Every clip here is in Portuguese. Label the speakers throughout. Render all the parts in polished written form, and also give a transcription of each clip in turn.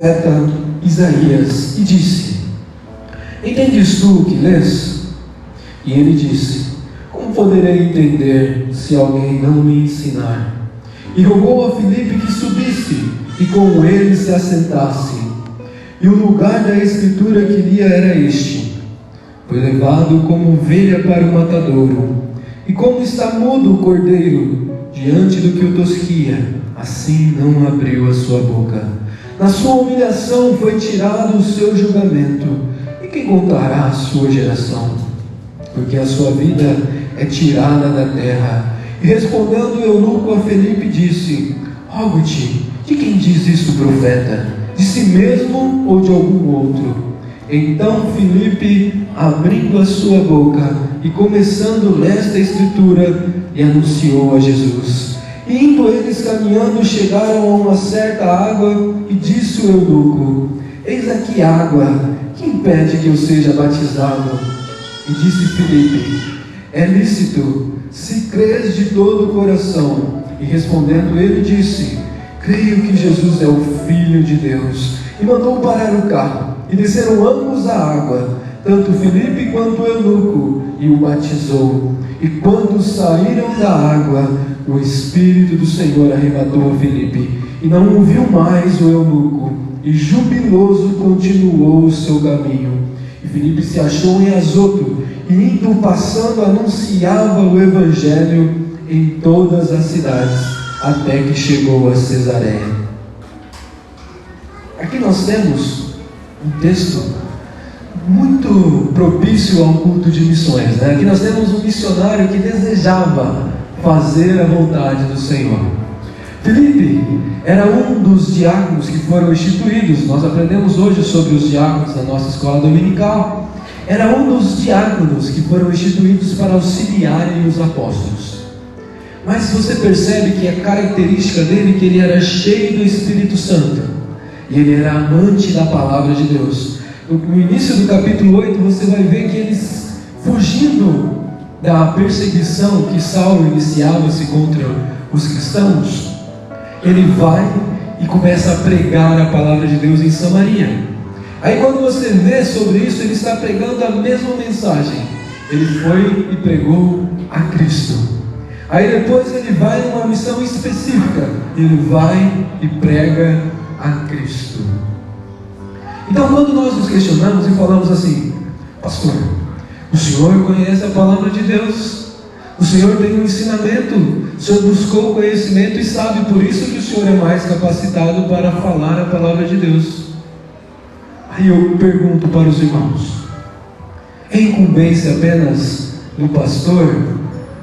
Speaker 1: profeta Isaías e disse: Entendes tu o que lês? E ele disse: Como poderei entender se alguém não me ensinar? E rogou a Filipe que subisse e com ele se assentasse. E o lugar da escritura que lia era este: Foi levado como ovelha para o matadouro, e como está mudo o cordeiro diante do que o tosquia, assim não abriu a sua boca. Na sua humilhação foi tirado o seu julgamento, e quem contará a sua geração? Porque a sua vida é tirada da terra. E respondendo o eunuco a Filipe disse: Rogo-te, de quem diz isso o profeta? De si mesmo ou de algum outro? Então Filipe, abrindo a sua boca e começando nesta escritura, lhe anunciou a Jesus. E indo eles caminhando, chegaram a uma certa água, e disse o eunuco: Eis aqui água, que impede que eu seja batizado? E disse Filipe: É lícito, se crês de todo o coração. E respondendo ele disse: Creio que Jesus é o Filho de Deus. E mandou parar o carro, e desceram ambos à água, tanto Filipe quanto o eunuco, e o batizou. E quando saíram da água, o Espírito do Senhor arrebatou a Filipe, e não o viu mais o eunuco, e jubiloso continuou o seu caminho. E Filipe se achou em Azoto, e indo passando anunciava o Evangelho em todas as cidades, até que chegou a Cesareia. Aqui nós temos um texto muito propício ao culto de missões, né? Aqui nós temos um missionário que desejava fazer a vontade do Senhor. Filipe era um dos diáconos que foram instituídos. Nós aprendemos hoje sobre os diáconos na nossa escola dominical. Era um dos diáconos que foram instituídos para auxiliarem os apóstolos. Mas você percebe que a característica dele é que ele era cheio do Espírito Santo, e ele era amante da palavra de Deus. No início do capítulo 8 você vai ver que eles, fugindo da perseguição que Saulo iniciava-se contra os cristãos, ele vai e começa a pregar a palavra de Deus em Samaria. Aí quando você vê sobre isso, ele está pregando a mesma mensagem. Ele foi e pregou a Cristo. Aí depois ele vai numa missão específica, ele vai e prega a Cristo. Então quando nós nos questionamos e falamos assim: pastor, o senhor conhece a palavra de Deus, o senhor tem um ensinamento, o senhor buscou o conhecimento e sabe, por isso que o senhor é mais capacitado para falar a palavra de Deus. Aí eu pergunto para os irmãos: é incumbência apenas do pastor,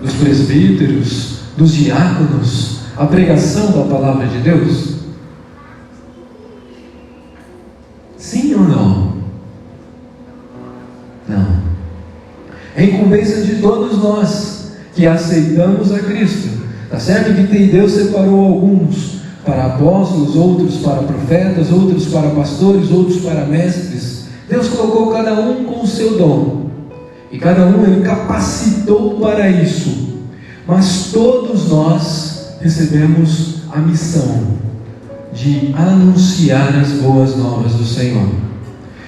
Speaker 1: dos presbíteros, dos diáconos, a pregação da palavra de Deus? Sim ou não? Não. É incumbência de todos nós que aceitamos a Cristo. Está certo que Deus separou alguns para apóstolos, outros para profetas, outros para pastores, outros para mestres. Deus colocou cada um com o seu dom, e cada um Ele capacitou para isso. Mas todos nós recebemos a missão de anunciar as boas novas do Senhor.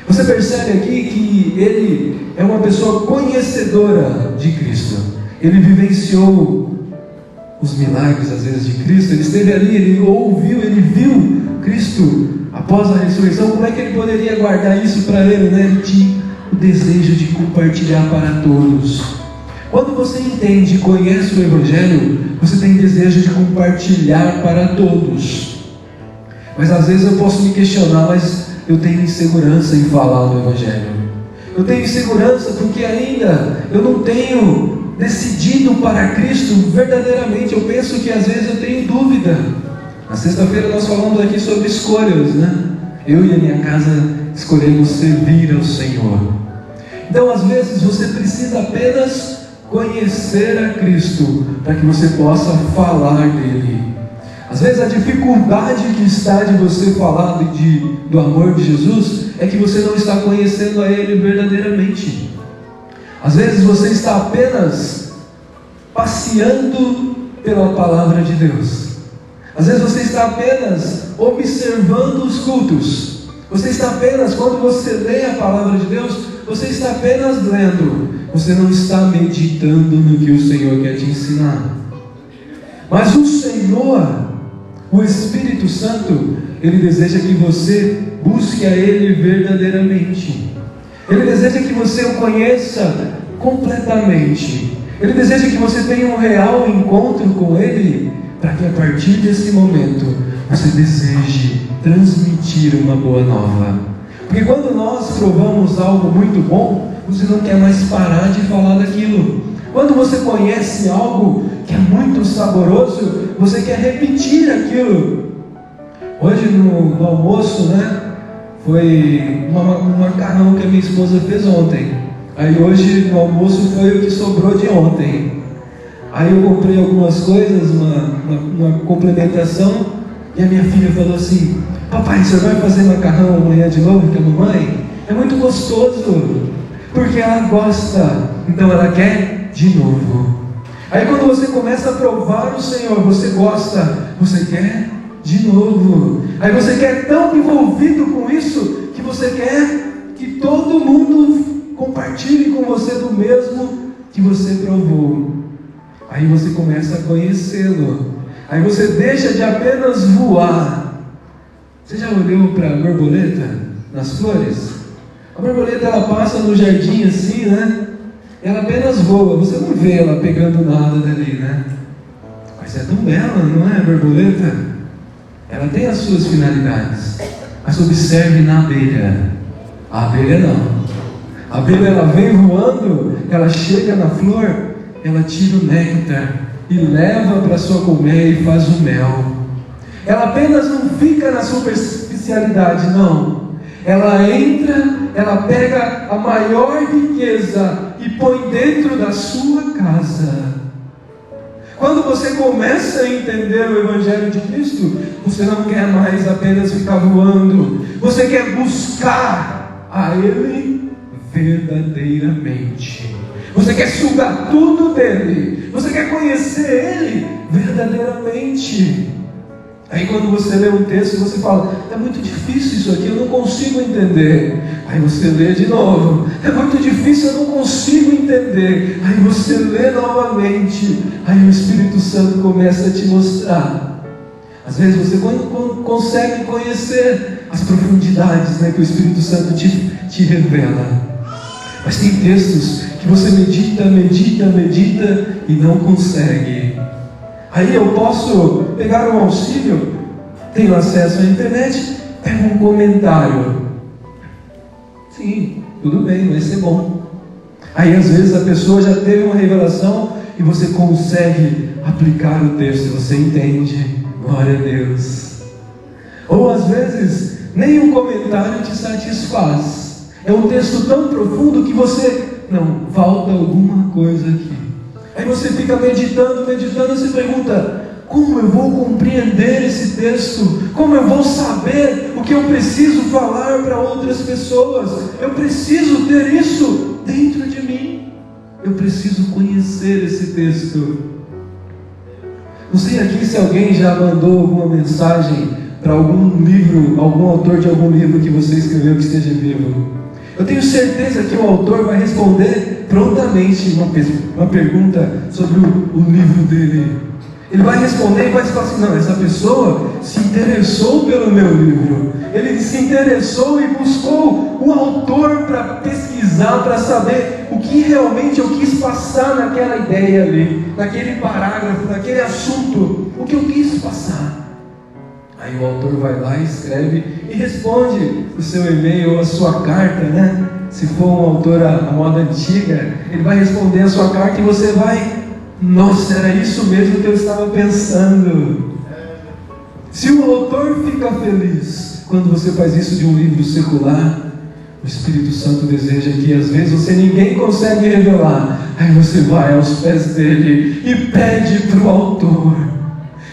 Speaker 1: Você percebe aqui que ele é uma pessoa conhecedora de Cristo. Ele vivenciou os milagres às vezes de Cristo. Ele esteve ali, ele ouviu, ele viu Cristo após a ressurreição. Como é que ele poderia guardar isso para ele, né? Ele tinha o desejo de compartilhar para todos. Quando você entende e conhece o Evangelho, você tem desejo de compartilhar para todos. Mas às vezes eu posso me questionar: mas eu tenho insegurança em falar do Evangelho. Eu tenho insegurança porque ainda eu não tenho decidido para Cristo verdadeiramente. Eu penso que às vezes eu tenho dúvida. Na sexta-feira nós falamos aqui sobre escolhas, né? Eu e a minha casa escolhemos servir ao Senhor. Então às vezes você precisa apenas conhecer a Cristo para que você possa falar dele. Às vezes a dificuldade que está de você falar do amor de Jesus é que você não está conhecendo a Ele verdadeiramente. Às vezes você está apenas passeando pela palavra de Deus. Às vezes você está apenas observando os cultos, Você está apenas, quando você lê a palavra de Deus, você está apenas lendo. Você não está meditando no que o Senhor quer te ensinar. Mas o Senhor, o Espírito Santo, Ele deseja que você busque a Ele verdadeiramente. Ele deseja que você o conheça completamente. Ele deseja que você tenha um real encontro com Ele, para que a partir desse momento você deseje transmitir uma boa nova. Porque quando nós provamos algo muito bom, você não quer mais parar de falar daquilo. Quando você conhece algo que é muito saboroso, você quer repetir aquilo. Hoje no almoço, né, foi um macarrão que a minha esposa fez ontem. Aí hoje no almoço foi o que sobrou de ontem. Aí eu comprei algumas coisas, uma complementação, e a minha filha falou assim: papai, você vai fazer macarrão amanhã de novo com a mamãe? É muito gostoso, porque ela gosta, então ela quer de novo. Aí quando você começa a provar o Senhor, você gosta, você quer de novo. Aí você quer tão envolvido com isso, que você quer que todo mundo compartilhe com você do mesmo que você provou. Aí você começa a conhecê-lo. Aí você deixa de apenas voar. Você já olhou para a borboleta nas flores? A borboleta, ela passa no jardim assim, né? Ela apenas voa. Você não vê ela pegando nada dali, né? Mas é tão bela, não é a borboleta? Ela tem as suas finalidades. Mas observe na abelha. A abelha não. A abelha, ela vem voando, ela chega na flor, ela tira o néctar e leva para sua colmeia e faz o mel. Ela apenas não fica na superficialidade, não. Ela entra, ela pega a maior riqueza e põe dentro da sua casa. Quando você começa a entender o Evangelho de Cristo, você não quer mais apenas ficar voando. Você quer buscar a Ele verdadeiramente. Você quer sugar tudo dele. Você quer conhecer Ele verdadeiramente. Aí quando você lê um texto, você fala: é muito difícil isso aqui, eu não consigo entender. Aí você lê de novo: é muito difícil, eu não consigo entender. Aí você lê novamente. Aí o Espírito Santo começa a te mostrar. Às vezes você consegue conhecer as profundidades, né, que o Espírito Santo te revela. Mas tem textos que você medita e não consegue. Aí eu posso pegar um auxílio, tenho acesso à internet, pego um comentário. Sim, tudo bem, vai ser bom. Aí às vezes a pessoa já teve uma revelação e você consegue aplicar o texto, você entende. Glória a Deus. Ou às vezes nem um comentário te satisfaz. É um texto tão profundo que você... não, falta alguma coisa aqui. Aí você fica meditando, se pergunta: como eu vou compreender esse texto? Como eu vou saber o que eu preciso falar para outras pessoas? Eu preciso ter isso dentro de mim. Eu preciso conhecer esse texto. Não sei aqui se alguém já mandou alguma mensagem para algum livro, algum autor de algum livro que você escreveu que esteja vivo. Eu tenho certeza que o autor vai responder prontamente uma pergunta sobre o livro dele. Ele vai responder e vai falar assim: não, essa pessoa se interessou pelo meu livro. Ele se interessou e buscou o autor para pesquisar, para saber o que realmente eu quis passar naquela ideia ali, naquele parágrafo, naquele assunto, o que eu quis passar. Aí o autor vai lá, escreve e responde o seu e-mail ou a sua carta, né? Se for um autor à moda antiga, ele vai responder a sua carta e você vai: nossa, era isso mesmo que eu estava pensando. Se o autor fica feliz quando você faz isso de um livro secular, o Espírito Santo deseja que às vezes ninguém consegue revelar. Aí você vai aos pés dele e pede para o autor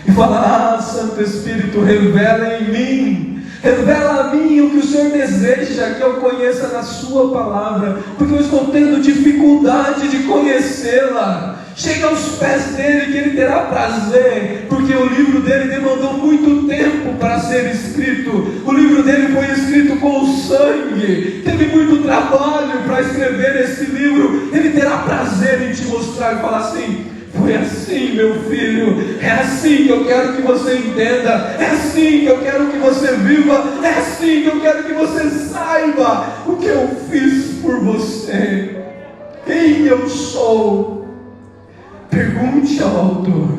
Speaker 1: e fala: ah, Santo Espírito, revela em mim, revela a mim o que o Senhor deseja que eu conheça na sua palavra, porque eu estou tendo dificuldade de conhecê-la. Chega aos pés dele que ele terá prazer, porque o livro dele demandou muito tempo para ser escrito. O livro dele foi escrito com sangue, teve muito trabalho para escrever esse livro. Ele terá prazer em te mostrar e falar assim: foi assim, meu filho, é assim que eu quero que você entenda, é assim que eu quero que você viva, é assim que eu quero que você saiba o que eu fiz por você, quem eu sou. Pergunte ao autor.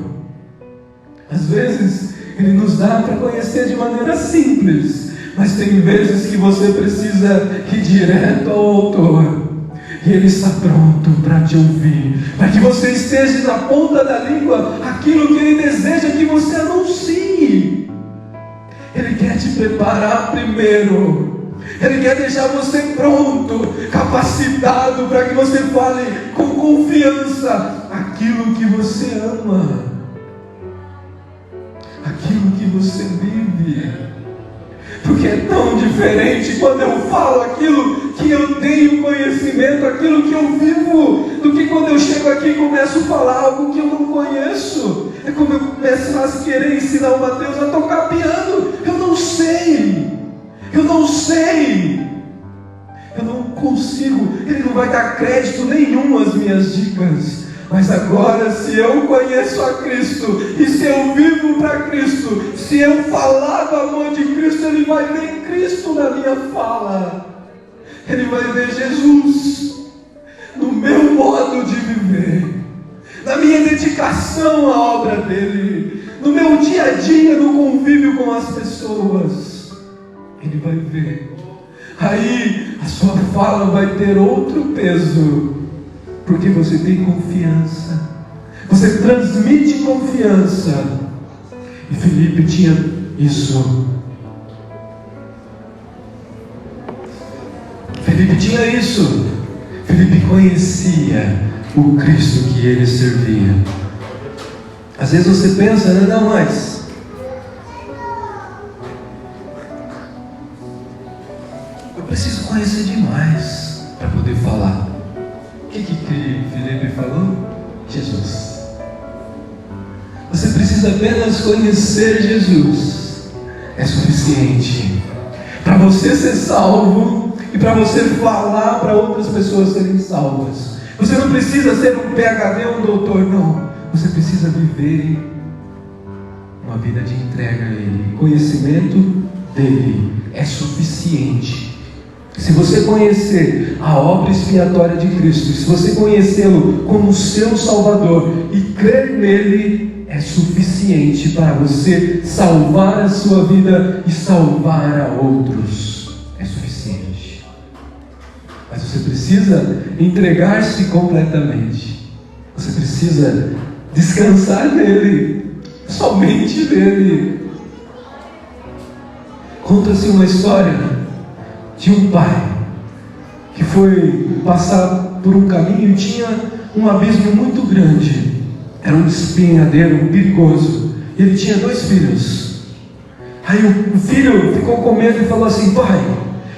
Speaker 1: Às vezes ele nos dá para conhecer de maneira simples, mas tem vezes que você precisa ir direto ao autor, e ele está pronto para te ouvir, para que você esteja na ponta da língua aquilo que ele deseja que você anuncie. Ele quer te preparar primeiro, ele quer deixar você pronto, capacitado, para que você fale com confiança aquilo que você ama, aquilo que você vive. Porque é tão diferente quando eu falo aquilo que eu tenho conhecimento, aquilo que eu vivo, do que quando eu chego aqui e começo a falar algo que eu não conheço. É como eu começo a querer ensinar o Mateus a tocar piano. Eu não sei, eu não consigo, ele não vai dar crédito nenhum às minhas dicas. Mas agora, se eu conheço a Cristo, e se eu vivo para Cristo, se eu falar do amor de Cristo, ele vai ver Cristo na minha fala, ele vai ver Jesus no meu modo de viver, na minha dedicação à obra dele, no meu dia a dia, no convívio com as pessoas. Ele vai ver. Aí a sua fala vai ter outro peso, porque você tem confiança, você transmite confiança. E Filipe tinha isso. Filipe conhecia o Cristo que ele servia. Às vezes você pensa, não, mas eu preciso conhecer demais para poder falar. O que Filipe falou? Jesus. Você precisa apenas conhecer Jesus. É suficiente para você ser salvo e para você falar para outras pessoas serem salvas. Você não precisa ser um PhD ou um doutor, não. Você precisa viver uma vida de entrega a Ele. Conhecimento dele é suficiente. Se você conhecer a obra expiatória de Cristo, se você conhecê-lo como seu Salvador e crer nele, é suficiente para você salvar a sua vida e salvar a outros. É suficiente. Mas você precisa entregar-se completamente. Você precisa descansar nele, somente nele. Conta-se uma história de um pai que foi passar por um caminho e tinha um abismo muito grande. Era um espinhadeiro perigoso. E ele tinha 2 filhos. Aí o filho ficou com medo e falou assim: pai,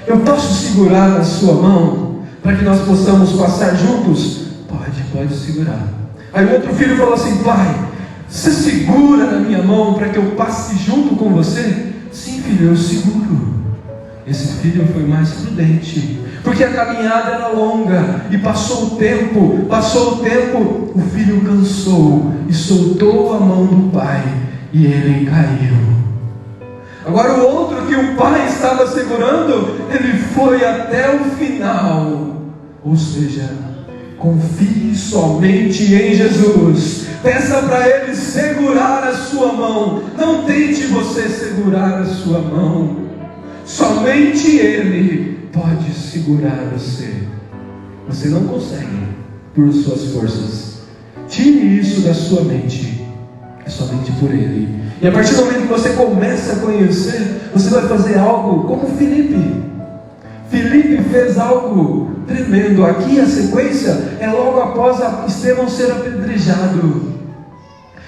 Speaker 1: eu posso segurar na sua mão para que nós possamos passar juntos? Pode segurar. Aí o outro filho falou assim: pai, você segura na minha mão para que eu passe junto com você? Sim, filho, eu seguro. Esse filho foi mais prudente, porque a caminhada era longa, e passou o tempo, o filho cansou, e soltou a mão do pai, e ele caiu. Agora o outro que o pai estava segurando, ele foi até o final. Ou seja, confie somente em Jesus, peça para Ele segurar a sua mão, não tente você segurar a sua mão. Somente Ele pode segurar você. Você não consegue por suas forças. Tire isso da sua mente. É somente por Ele. E a partir do momento que você começa a conhecer, você vai fazer algo como Filipe. Filipe fez algo tremendo. Aqui a sequência é logo após Estevão ser apedrejado.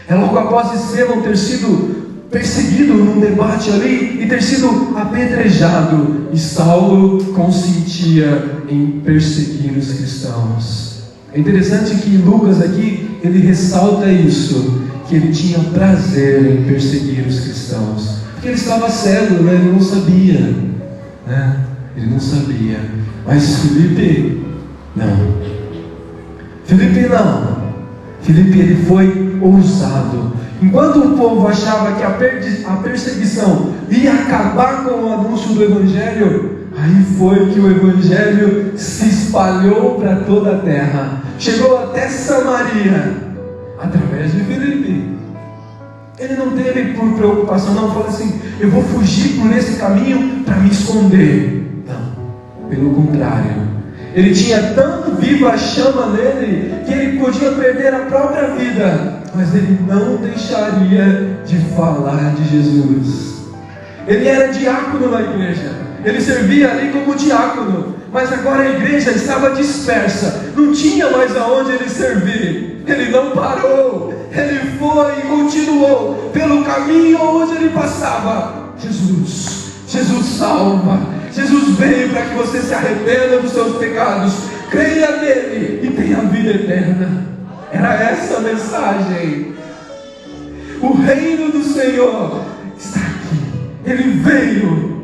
Speaker 1: É logo após Estevão ter sido perseguido num debate ali e ter sido apedrejado, e Saulo consentia em perseguir os cristãos. É interessante que Lucas aqui, ele ressalta isso, que ele tinha prazer em perseguir os cristãos, porque ele estava cego, né? Ele não sabia, né? Ele não sabia. Mas Filipe, não. Filipe não. Filipe, ele foi ousado. Enquanto o povo achava que a perseguição ia acabar com o anúncio do Evangelho, aí foi que o Evangelho se espalhou para toda a terra. Chegou até Samaria, através de Filipe. Ele não teve por preocupação, não, falou assim, eu vou fugir por esse caminho para me esconder. Não, pelo contrário. Ele tinha tão viva a chama nele, que ele podia perder a própria vida, mas ele não deixaria de falar de Jesus. Ele era diácono na igreja, ele servia ali como diácono, mas agora a igreja estava dispersa, não tinha mais aonde ele servir. Ele não parou, ele foi e continuou pelo caminho onde ele passava. Jesus salva. Jesus veio para que você se arrependa dos seus pecados, creia nele e tenha a vida eterna. Era essa a mensagem. O reino do Senhor está aqui. Ele veio.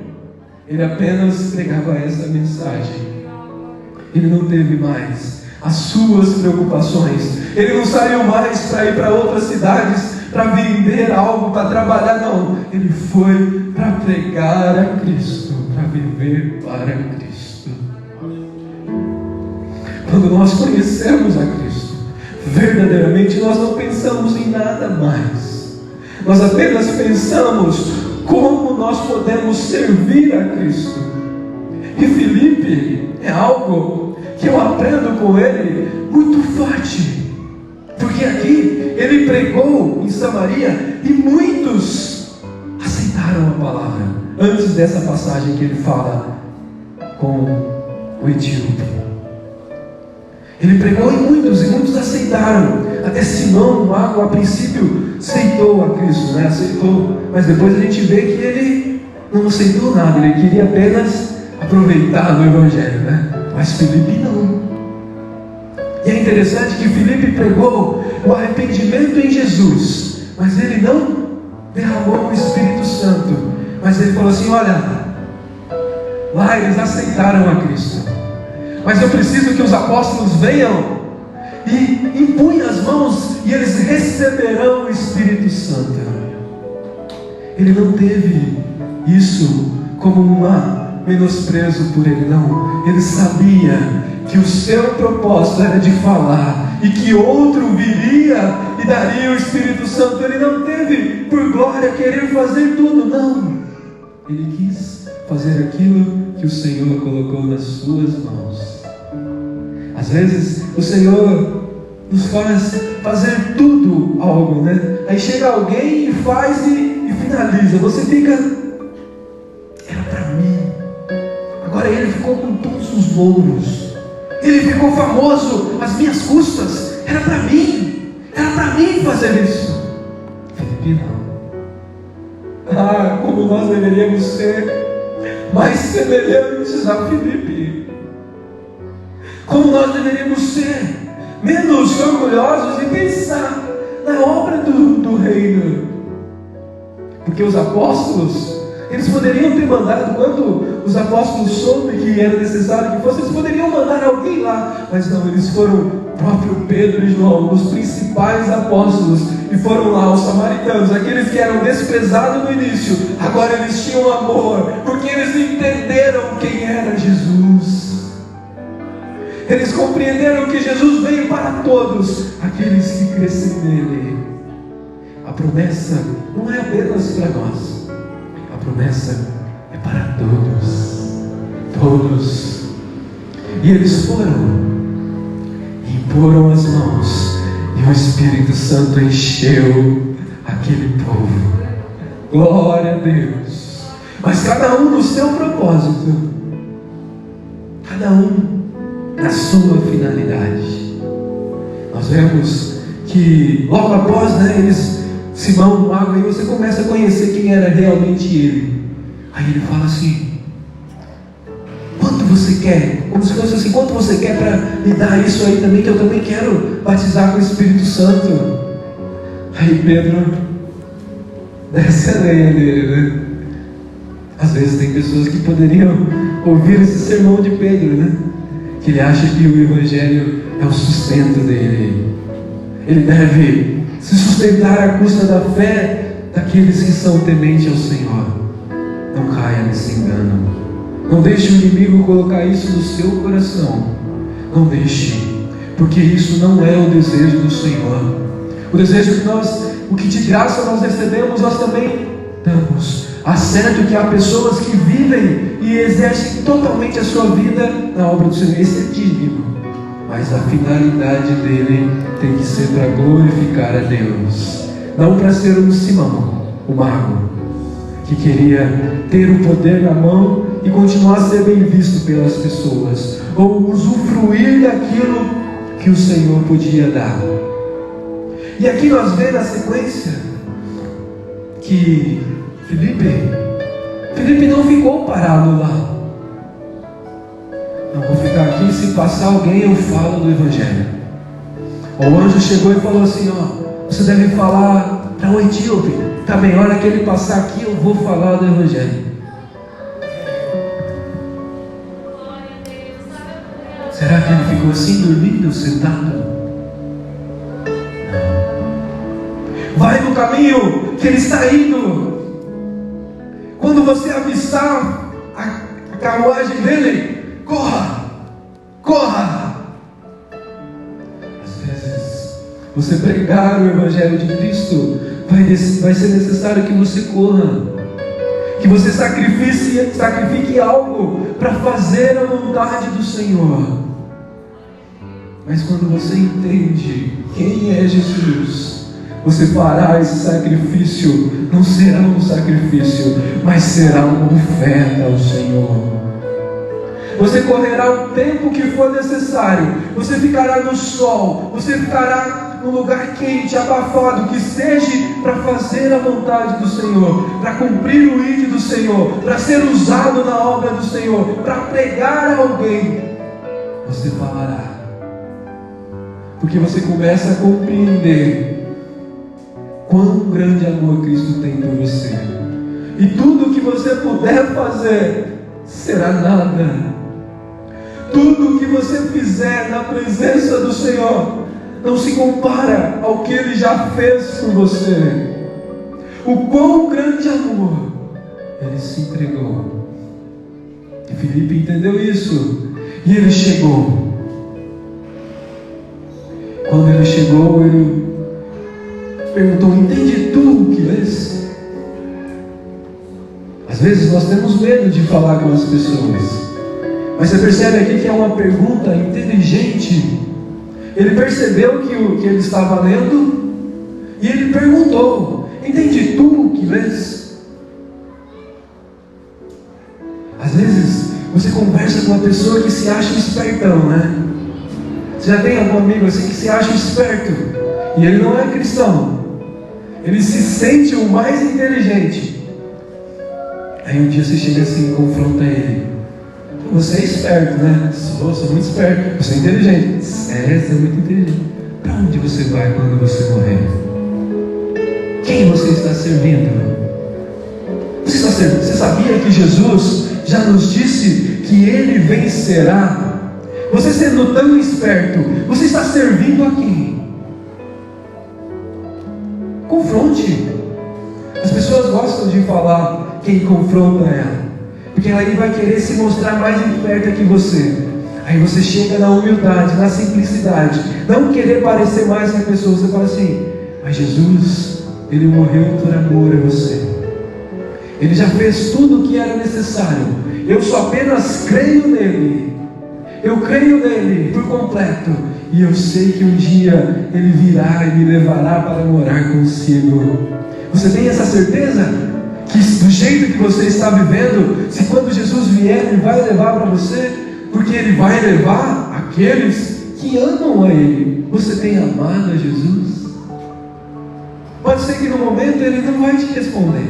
Speaker 1: Ele apenas pregava essa mensagem. Ele não teve mais as suas preocupações. Ele não saiu mais para ir para outras cidades para vender algo, para trabalhar, não. Ele foi para pregar a Cristo, para viver para Cristo. Quando nós conhecemos a Cristo, verdadeiramente nós não pensamos em nada mais. Nós apenas pensamos como nós podemos servir a Cristo. E Filipe é algo que eu aprendo com ele muito forte. Porque aqui ele pregou em Samaria e muitos aceitaram a palavra. Antes dessa passagem que ele fala com o etíope, ele pregou em muitos e muitos aceitaram. Até Simão, o mago, a princípio aceitou a Cristo, né? Aceitou, mas depois a gente vê que ele não aceitou nada. Ele queria apenas aproveitar do Evangelho, né? Mas Filipe não. E é interessante que Filipe pregou o arrependimento em Jesus, mas ele não derramou o Espírito Santo. Mas ele falou assim, olha, lá eles aceitaram a Cristo, mas eu preciso que os apóstolos venham e impunham as mãos e eles receberão o Espírito Santo. Ele não teve isso como um menosprezo por ele, não. Ele sabia que o seu propósito era de falar e que outro viria e daria o Espírito Santo. Ele não teve por glória querer fazer tudo, não. Ele quis fazer aquilo que o Senhor colocou nas suas mãos. Às vezes o Senhor nos faz fazer tudo algo, né? Aí chega alguém e faz e finaliza. Você fica, era para mim. Agora ele ficou com todos os louros. Ele ficou famoso às minhas custas. Era para mim. Era para mim fazer isso. Filipe não. Como nós deveríamos ser mais semelhantes a Filipe. Como nós deveríamos ser menos orgulhosos e pensar na obra do reino. Porque os apóstolos, eles poderiam ter mandado, quando os apóstolos soube que era necessário que fosse, eles poderiam mandar alguém lá, mas não, eles foram o próprio Pedro e João, os principais apóstolos, e foram lá os samaritanos, aqueles que eram desprezados no início, agora eles tinham amor, porque eles entenderam quem era Jesus. Eles compreenderam que Jesus veio para todos aqueles que crescem nele. A promessa não é apenas para nós, a promessa é para todos. Todos. E eles foram e imporam as mãos, e o Espírito Santo encheu aquele povo. Glória a Deus. Mas cada um no seu propósito, cada um na sua finalidade. Nós vemos que logo após, eles, Simão, o mago, aí você começa a conhecer quem era realmente ele. Aí ele fala assim: quanto você você quer? Como se fosse assim, quanto você quer para me dar isso aí também, que eu também quero batizar com o Espírito Santo? Aí Pedro desce a lenha dele, né? Às vezes tem pessoas que poderiam ouvir esse sermão de Pedro, né? Que ele acha que o Evangelho é o sustento dele. Ele deve se sustentar à custa da fé daqueles que são tementes ao Senhor. Não caia nesse engano. Não deixe o inimigo colocar isso no seu coração. Não deixe, porque isso não é o desejo do Senhor. O desejo que o que de graça nós recebemos, nós também damos. Há certo que há pessoas que vivem e exercem totalmente a sua vida na obra do Senhor. Esse é digno, mas a finalidade dele tem que ser para glorificar a Deus, não para ser um Simão, o mago, que queria ter o poder na mão e continuar a ser bem visto pelas pessoas, ou usufruir daquilo que o Senhor podia dar. E aqui nós vemos na sequência que Felipe não ficou parado lá. Não, vou ficar aqui, se passar alguém eu falo do Evangelho. O anjo chegou e falou assim, você deve falar para o etíope. Tá bem, a hora que ele passar aqui eu vou falar do Evangelho. Será que ele ficou assim dormindo, sentado? Vai no caminho que ele está indo. Quando você avistar a carruagem dele, corra, corra. Às vezes, você pregar o Evangelho de Cristo, vai ser necessário que você corra, que você sacrifique algo para fazer a vontade do Senhor. Mas quando você entende quem é Jesus, você fará esse sacrifício. Não será um sacrifício, mas será uma oferta ao Senhor. Você correrá o tempo que for necessário. Você ficará no sol. Você ficará num lugar quente, abafado, que seja para fazer a vontade do Senhor, para cumprir o ídolo do Senhor, para ser usado na obra do Senhor, para pregar a alguém. Você falará, porque você começa a compreender quão grande amor Cristo tem por você. E tudo que você puder fazer será nada. Tudo que você fizer na presença do Senhor não se compara ao que Ele já fez por você. O quão grande amor Ele se entregou. E Felipe entendeu isso. E ele chegou. Quando ele chegou, ele perguntou, entende tu o que lês? Às vezes nós temos medo de falar com as pessoas, mas você percebe aqui que é uma pergunta inteligente. Ele percebeu que o que ele estava lendo, e ele perguntou, entende tu o que lês? Às vezes você conversa com uma pessoa que se acha espertão, né? Você já tem algum amigo assim que se acha esperto, e ele não é cristão, ele se sente o mais inteligente. Aí um dia você chega assim e confronta ele, você é esperto, né? Sou muito esperto, você é inteligente. Você é muito inteligente. Para onde você vai quando você morrer? Quem você está servindo? Você sabia que Jesus já nos disse que Ele vencerá? Você sendo tão esperto, você está servindo a quem? Confronte. As pessoas gostam de falar quem confronta ela, porque aí vai querer se mostrar mais esperta que você. Aí você chega na humildade, na simplicidade, não querer parecer mais que a pessoa. Você fala assim, mas Jesus, Ele morreu por amor a você. Ele já fez tudo o que era necessário. Eu só apenas creio nele. Eu creio nele por completo. E eu sei que um dia Ele virá e me levará para morar consigo. Você tem essa certeza? Que do jeito que você está vivendo, se quando Jesus vier, Ele vai levar para você, porque Ele vai levar aqueles que amam a Ele. Você tem amado a Jesus? Pode ser que no momento Ele não vai te responder,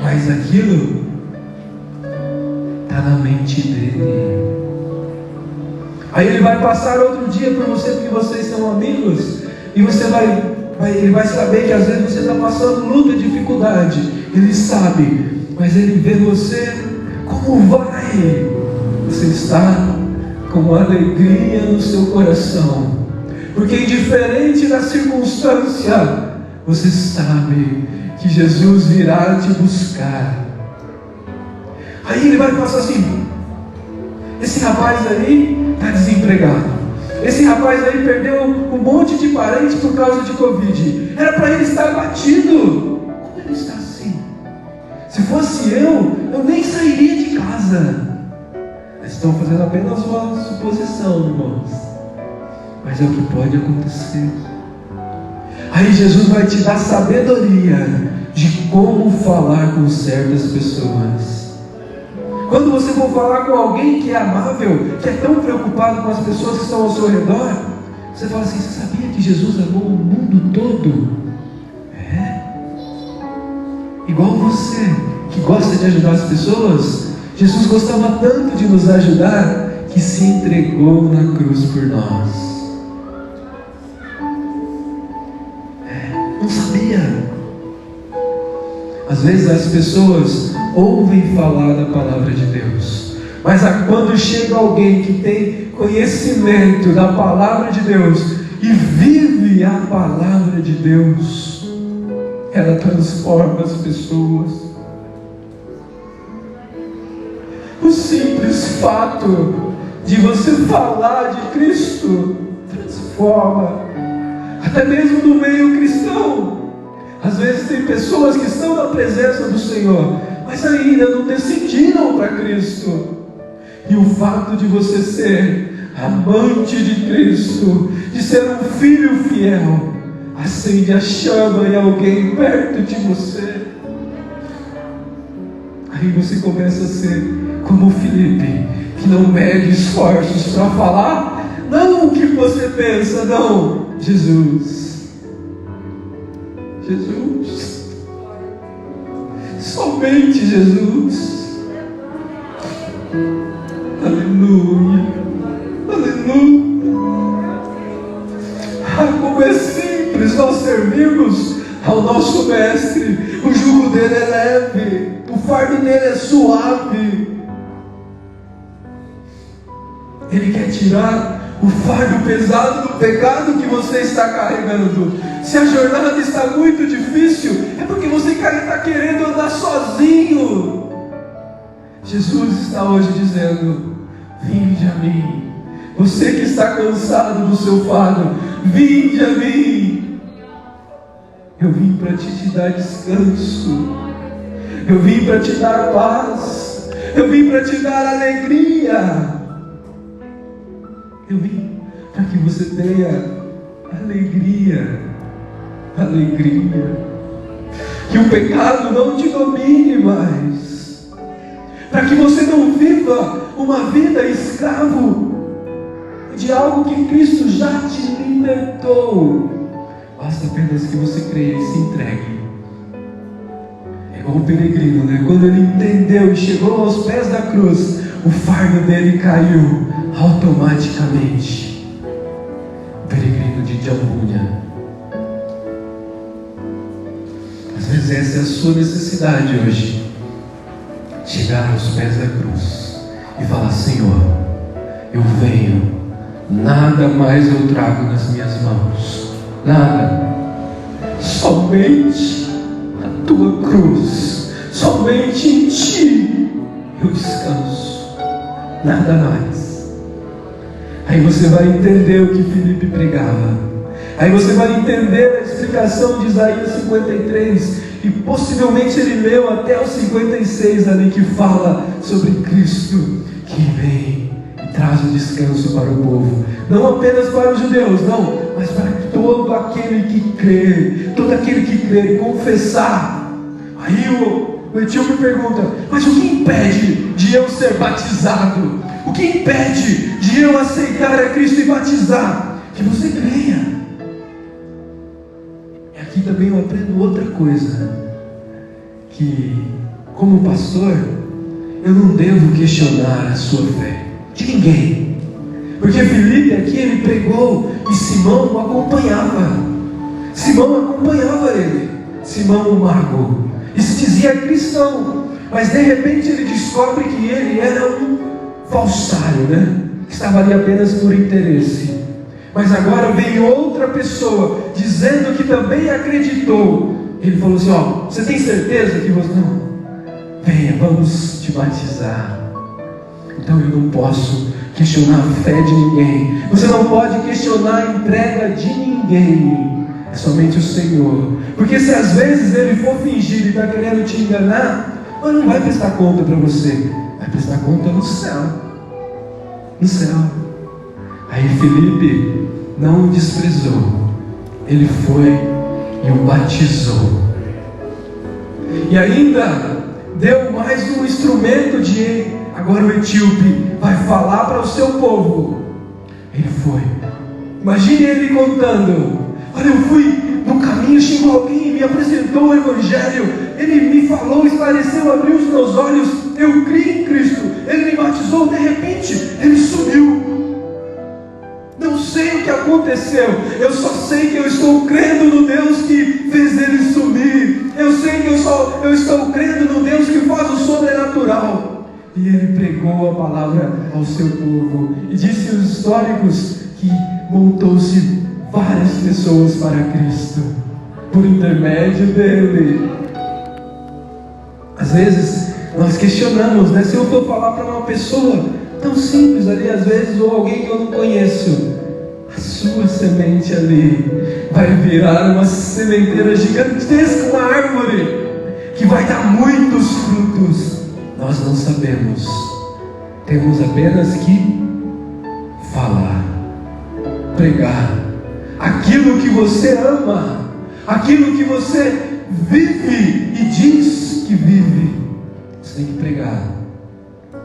Speaker 1: mas aquilo está na mente dele. Aí ele vai passar outro dia por você, porque vocês são amigos, e ele vai saber que às vezes você está passando luta, dificuldade. Ele sabe, mas ele vê você, como vai? Você está com alegria no seu coração, porque indiferente da circunstância, você sabe que Jesus virá te buscar. Aí ele vai passar assim: esse rapaz aí está desempregado, esse rapaz aí perdeu um monte de parentes por causa de Covid, era para ele estar abatido. Como ele está assim? Se fosse eu nem sairia de casa. Eles estão fazendo apenas uma suposição, irmãos, mas é o que pode acontecer. Aí Jesus vai te dar sabedoria de como falar com certas pessoas. Quando você for falar com alguém que é amável, que é tão preocupado com as pessoas que estão ao seu redor, você fala assim: você sabia que Jesus amou o mundo todo? É? Igual você, que gosta de ajudar as pessoas, Jesus gostava tanto de nos ajudar, que se entregou na cruz por nós. Não sabia. Às vezes as pessoas ouvem falar da palavra de Deus, mas quando chega alguém que tem conhecimento da palavra de Deus e vive a palavra de Deus, ela transforma as pessoas. O simples fato de você falar de Cristo transforma, até mesmo no meio cristão. Às vezes tem pessoas que estão na presença do Senhor, mas ainda não decidiram para Cristo. E o fato de você ser amante de Cristo, de ser um filho fiel, acende a chama em alguém perto de você. Aí você começa a ser como Filipe, que não mede esforços para falar, não o que você pensa, não, Jesus. Jesus, somente Jesus. Aleluia, aleluia. Como é simples nós servirmos ao nosso Mestre. O jugo dele é leve, o fardo dele é suave. Ele quer tirar o fardo pesado do pecado que você está carregando. Se a jornada está muito difícil, é porque você está querendo andar sozinho. Jesus está hoje dizendo: vinde a mim. Você que está cansado do seu fardo, vinde a mim. Eu vim para te dar descanso. Eu vim para te dar paz. Eu vim para te dar alegria. Eu vim para que você tenha alegria. Alegria. Que o pecado não te domine mais. Para que você não viva uma vida escravo de algo que Cristo já te libertou. Basta apenas que você creia e se entregue. É igual o peregrino, né? Quando ele entendeu e chegou aos pés da cruz, o fardo dele caiu automaticamente. O peregrino de Jambunya. Às vezes essa é a sua necessidade hoje. Chegar aos pés da cruz e falar: Senhor, eu venho, nada mais eu trago nas minhas mãos, nada, somente a tua cruz, somente em ti eu descanso, nada mais. Aí você vai entender o que Filipe pregava, aí você vai entender a explicação de Isaías 53, e possivelmente ele leu até o 56 ali, que fala sobre Cristo que vem e traz o descanso para o povo, não apenas para os judeus, não, mas para todo aquele que crê, todo aquele que crer e confessar. Aí o etíope pergunta: mas o que impede de eu ser batizado? O que impede de eu aceitar a Cristo e batizar? Que você creia. E aqui também eu aprendo outra coisa, que como pastor, eu não devo questionar a sua fé de ninguém, porque Filipe aqui ele pregou e Simão o acompanhava. Simão acompanhava ele, Simão o mago, e se dizia cristão, mas de repente ele descobre que ele era um falsário, que estava ali apenas por interesse. Mas agora veio outra pessoa dizendo que também acreditou. Ele falou assim: você tem certeza que você não? Venha, vamos te batizar. Então eu não posso questionar a fé de ninguém. Você não pode questionar a entrega de ninguém. É somente o Senhor. Porque se às vezes ele for fingir e está querendo te enganar, mas não vai prestar conta para você. Vai prestar conta no céu. No céu. Aí Filipe não o desprezou. Ele foi e o batizou. E ainda deu mais um instrumento de... Agora o etíope vai falar para o seu povo. Ele foi. Imagine ele contando: olha, eu fui no caminho, chegou alguém, me apresentou o Evangelho, ele me falou, esclareceu, abriu os meus olhos, eu criei em Cristo, ele me batizou, de repente ele sumiu. Não sei o que aconteceu, eu só sei que eu estou crendo no Deus que fez ele sumir. Eu sei que eu estou crendo no Deus que faz o sobrenatural. E ele pregou a palavra ao seu povo. E disse os históricos que montou-se várias pessoas para Cristo por intermédio dele. Às vezes nós questionamos, se eu for falar para uma pessoa tão simples ali, às vezes, ou alguém que eu não conheço, a sua semente ali vai virar uma sementeira gigantesca, uma árvore que vai dar muitos frutos. Nós não sabemos, temos apenas que falar, pregar aquilo que você ama, aquilo que você vive e diz que vive. Você tem que pregar,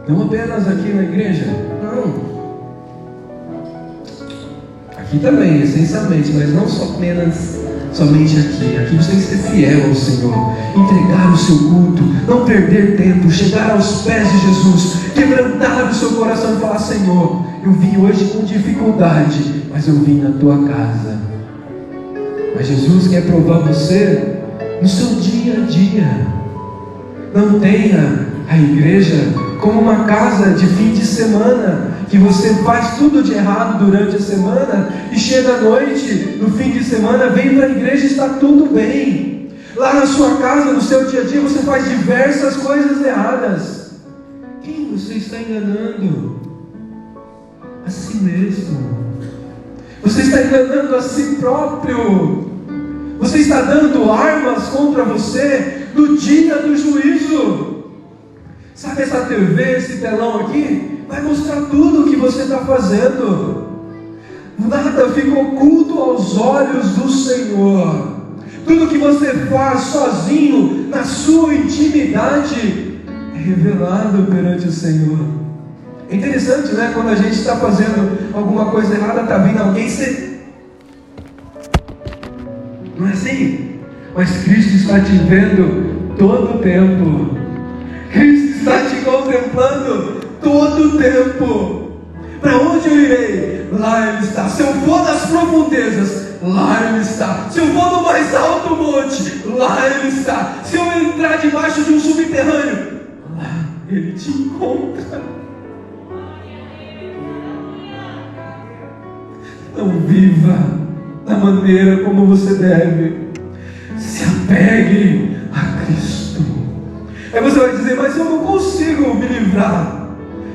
Speaker 1: não apenas aqui na igreja, não, aqui também, essencialmente, mas não somente aqui. Aqui você tem que ser fiel ao Senhor, entregar o seu culto, não perder tempo, chegar aos pés de Jesus, quebrantar o seu coração e falar: Senhor, eu vim hoje com dificuldade, mas eu vim na tua casa. Mas Jesus quer provar você no seu dia a dia. Não tenha a igreja como uma casa de fim de semana, que você faz tudo de errado durante a semana e chega à noite, no fim de semana, vem para a igreja e está tudo bem. Lá na sua casa, no seu dia a dia, você faz diversas coisas erradas. Quem você está enganando? A si mesmo. Você está enganando a si próprio. Você está dando armas contra você no dia do juízo. Sabe essa TV, esse telão aqui? Vai mostrar tudo o que você está fazendo. Nada fica oculto aos olhos do Senhor. Tudo que você faz sozinho, na sua intimidade, é revelado perante o Senhor. É interessante, quando a gente está fazendo alguma coisa errada, está vindo alguém, não é assim? Mas Cristo está te vendo todo o tempo. Cristo está te contemplando todo o tempo. Para onde eu irei? Lá Ele está. Se eu for nas profundezas, lá Ele está. Se eu for no mais alto monte, lá Ele está. Se eu entrar debaixo de um subterrâneo, lá Ele te encontra. Não viva da maneira como você deve. Se apegue a Cristo. Aí você vai dizer: mas eu não consigo me livrar.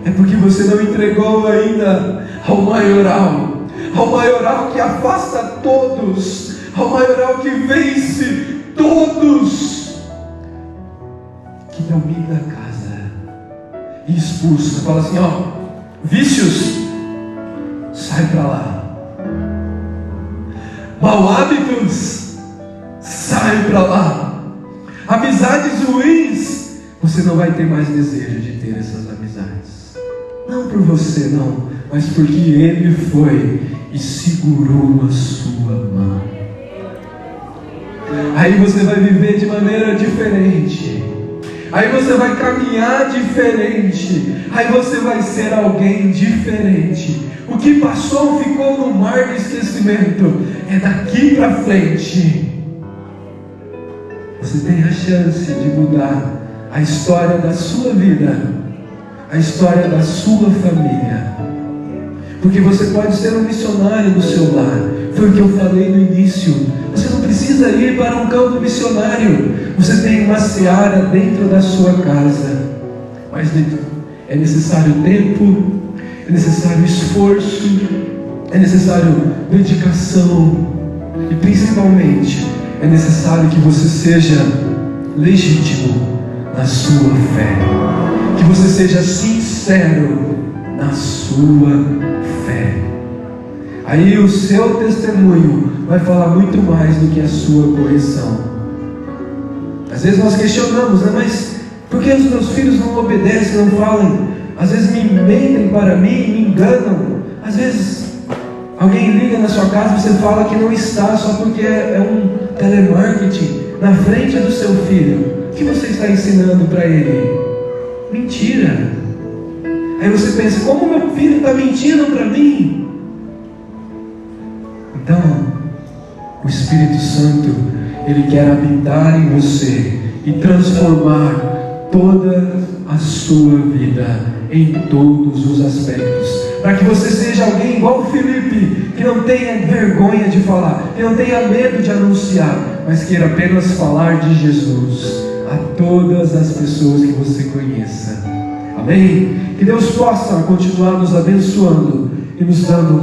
Speaker 1: É porque você não entregou ainda ao maioral que afasta todos, ao maioral que vence todos, que domina a casa e expulsa. Fala assim: vícios, sai para lá. Mau hábitos, sai para lá. Amizades ruins, você não vai ter mais desejo de ter essas amizades. Não por você, não, mas porque Ele foi e segurou a sua mão. Aí você vai viver de maneira diferente. Aí você vai caminhar diferente. Aí você vai ser alguém diferente. O que passou ficou no mar do esquecimento. É daqui para frente. Você tem a chance de mudar a história da sua vida, a história da sua família. Porque você pode ser um missionário no seu lar. Foi o que eu falei no início. Você não precisa ir para um campo missionário. Você tem uma seara dentro da sua casa. Mas é necessário tempo, é necessário esforço, é necessário dedicação. E principalmente, é necessário que você seja legítimo na sua fé. Que você seja sincero na sua fé. Aí o seu testemunho vai falar muito mais do que a sua correção. Às vezes nós questionamos, né? Mas por que os meus filhos não obedecem, não falam? Às vezes me mentem para mim, me enganam. Às vezes alguém liga na sua casa e você fala que não está só porque é um telemarketing na frente do seu filho. O que você está ensinando para ele? Mentira. Aí você pensa, como meu filho está mentindo para mim? Então, o Espírito Santo, ele quer habitar em você e transformar toda a sua vida em todos os aspectos, para que você seja alguém igual o Felipe, que não tenha vergonha de falar, que não tenha medo de anunciar, mas queira apenas falar de Jesus a todas as pessoas que você conheça. Amém? Que Deus possa continuar nos abençoando e nos dando